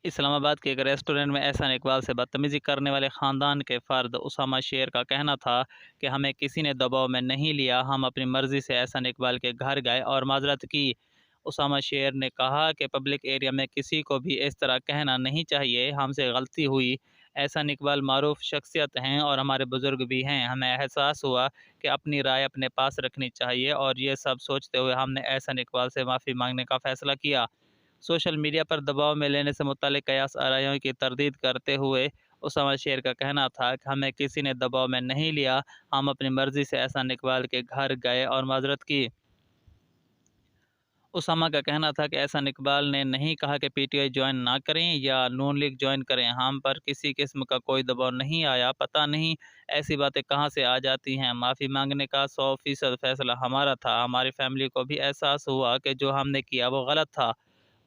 اسلام آباد کے ایک ریسٹورنٹ میں احسان اقبال سے بدتمیزی کرنے والے خاندان کے فرد اسامہ شیر کا کہنا تھا کہ ہمیں کسی نے دباؤ میں نہیں لیا، ہم اپنی مرضی سے احسان اقبال کے گھر گئے اور معذرت کی۔ اسامہ شیر نے کہا کہ پبلک ایریا میں کسی کو بھی اس طرح کہنا نہیں چاہیے، ہم سے غلطی ہوئی۔ احسان اقبال معروف شخصیت ہیں اور ہمارے بزرگ بھی ہیں، ہمیں احساس ہوا کہ اپنی رائے اپنے پاس رکھنی چاہیے اور یہ سب سوچتے ہوئے ہم نے احسان اقبال سے معافی مانگنے کا فیصلہ کیا۔ سوشل میڈیا پر دباؤ میں لینے سے متعلق قیاس آرائیوں کی تردید کرتے ہوئے اسامہ شیر کا کہنا تھا کہ ہمیں کسی نے دباؤ میں نہیں لیا، ہم اپنی مرضی سے احسان اقبال کے گھر گئے اور معذرت کی۔ اسامہ کا کہنا تھا کہ احسان اقبال نے نہیں کہا کہ پی ٹی آئی جوائن نہ کریں یا نون لیگ جوائن کریں، ہم پر کسی قسم کا کوئی دباؤ نہیں آیا، پتہ نہیں ایسی باتیں کہاں سے آ جاتی ہیں۔ معافی مانگنے کا 100% فیصلہ ہمارا تھا، ہماری فیملی کو بھی احساس ہوا کہ جو ہم نے کیا وہ غلط تھا۔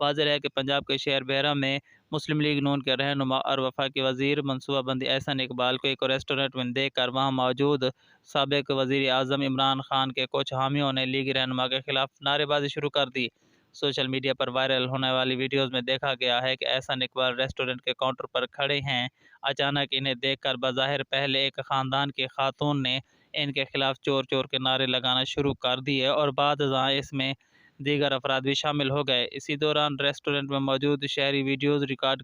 واضح ہے کہ پنجاب کے شہر بحرہ میں مسلم لیگ نون کے رہنما اور وفاقی وزیر منصوبہ بندی احسان اقبال کو ایک ریسٹورنٹ میں دیکھ کر وہاں موجود سابق وزیر اعظم عمران خان کے کچھ حامیوں نے لیگی رہنما کے خلاف نعرے بازی شروع کر دی۔ سوشل میڈیا پر وائرل ہونے والی ویڈیوز میں دیکھا گیا ہے کہ احسان اقبال ریسٹورنٹ کے کاؤنٹر پر کھڑے ہیں، اچانک انہیں دیکھ کر بظاہر پہلے ایک خاندان کی خاتون نے ان کے خلاف چور چور کے نعرے لگانا شروع کر دیے اور بعد ازاں اس میں دیگر افراد بھی شامل ہو گئے۔ اسی دوران ریسٹورنٹ میں موجود شہری ویڈیوز ریکارڈ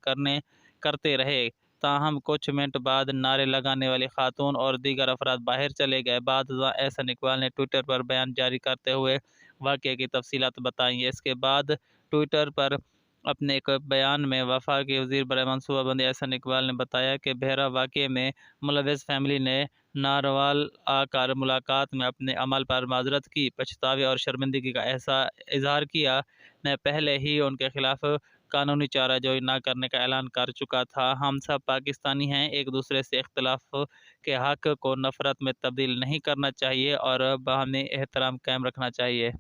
کرتے رہے، تاہم کچھ منٹ بعد نعرے لگانے والی خاتون اور دیگر افراد باہر چلے گئے۔ بعد ازاں احسان اقبال نے ٹویٹر پر بیان جاری کرتے ہوئے واقعے کی تفصیلات بتائیں۔ اس کے بعد ٹویٹر پر اپنے ایک بیان میں وفاقی وزیر برائے منصوبہ بندی احسان اقبال نے بتایا کہ بحرہ واقعے میں ملوث فیملی نے ناروال آ کر ملاقات میں اپنے عمل پر معذرت کی، پچھتاوے اور شرمندگی کا اظہار کیا۔ میں پہلے ہی ان کے خلاف قانونی چارہ جوئی نہ کرنے کا اعلان کر چکا تھا۔ ہم سب پاکستانی ہیں، ایک دوسرے سے اختلاف کے حق کو نفرت میں تبدیل نہیں کرنا چاہیے اور باہمی احترام قائم رکھنا چاہیے۔